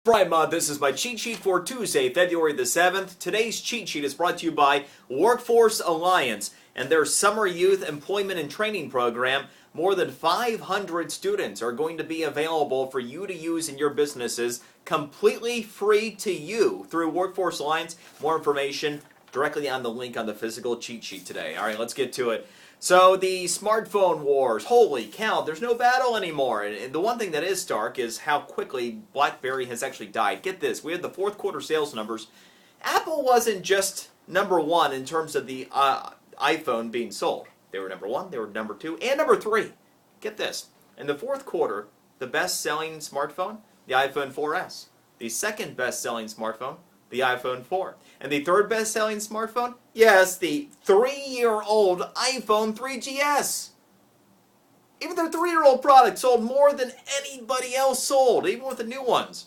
Brian Mudd, this is my cheat sheet for Tuesday, February the 7th. Today's cheat sheet is brought to you by Workforce Alliance and their Summer Youth Employment and Training Program. More than 500 students are going to be available for you to use in your businesses, completely free to you through Workforce Alliance. More information directly on the link on the physical cheat sheet today. All right, let's get to it. So the smartphone wars, holy cow, there's no battle anymore. And the one thing that is stark is how quickly BlackBerry has actually died. Get this, we had the fourth quarter sales numbers. Apple wasn't just number one in terms of the iPhone being sold. They were number one, they were number two, and number three. Get this, in the fourth quarter, the best-selling smartphone, the iPhone 4S. The second best-selling smartphone, the iPhone 4. And the third best-selling smartphone? Yes, the 3-year-old iPhone 3GS. Even their 3-year-old product sold more than anybody else sold, even with the new ones.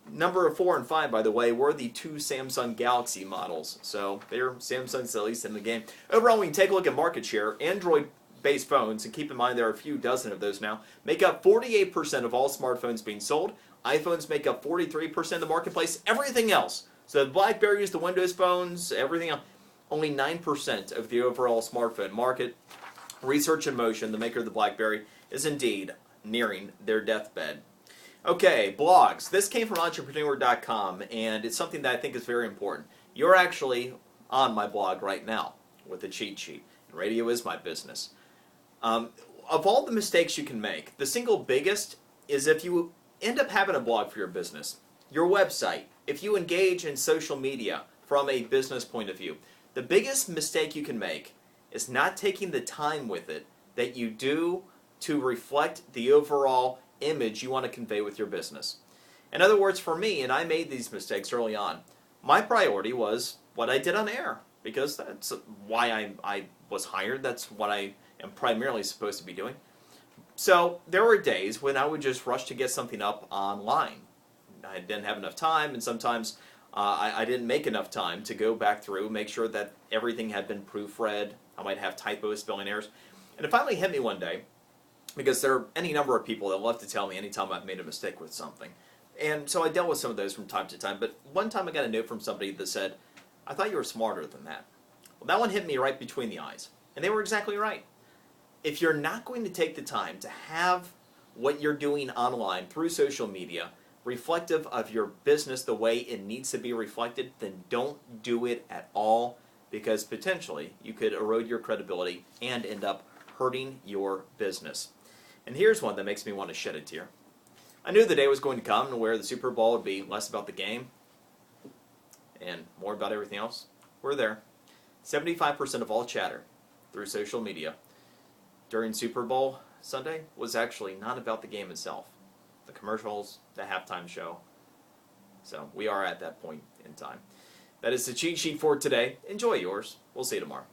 Number 4 and 5, by the way, were the two Samsung Galaxy models. So they're Samsung's at least in the game. Overall, when you take a look at market share, Android-based phones, and keep in mind there are a few dozen of those now, make up 48% of all smartphones being sold. iPhones make up 43% of the marketplace. Everything else, so the BlackBerries, the Windows phones, everything else, only 9% of the overall smartphone market. Research in Motion, the maker of the BlackBerry, is indeed nearing their deathbed. Okay, blogs. This came from Entrepreneur.com, and it's something that I think is very important. You're actually on my blog right now with a cheat sheet. Radio is my business. Of all the mistakes you can make, the single biggest is if you end up having a blog for your business, your website, if you engage in social media from a business point of view. The biggest mistake you can make is not taking the time with it that you do to reflect the overall image you want to convey with your business. In other words, for me, and I made these mistakes early on, my priority was what I did on air, because that's why I was hired. That's what I am primarily supposed to be doing. So there were days when I would just rush to get something up online. I didn't have enough time, and sometimes I didn't make enough time to go back through, make sure that everything had been proofread. I might have typos, spelling errors. And it finally hit me one day, because there are any number of people that love to tell me anytime I've made a mistake with something. And so I dealt with some of those from time to time, but one time I got a note from somebody that said, "I thought you were smarter than that." Well, that one hit me right between the eyes. And they were exactly right. If you're not going to take the time to have what you're doing online through social media reflective of your business the way it needs to be reflected, then don't do it at all, because potentially you could erode your credibility and end up hurting your business. And here's one that makes me want to shed a tear. I knew the day was going to come where the Super Bowl would be less about the game and more about everything else. We're there. 75% of all chatter through social media during Super Bowl Sunday was actually not about the game itself. The commercials, the halftime show. So we are at that point in time. That is the cheat sheet for today. Enjoy yours. We'll see you tomorrow.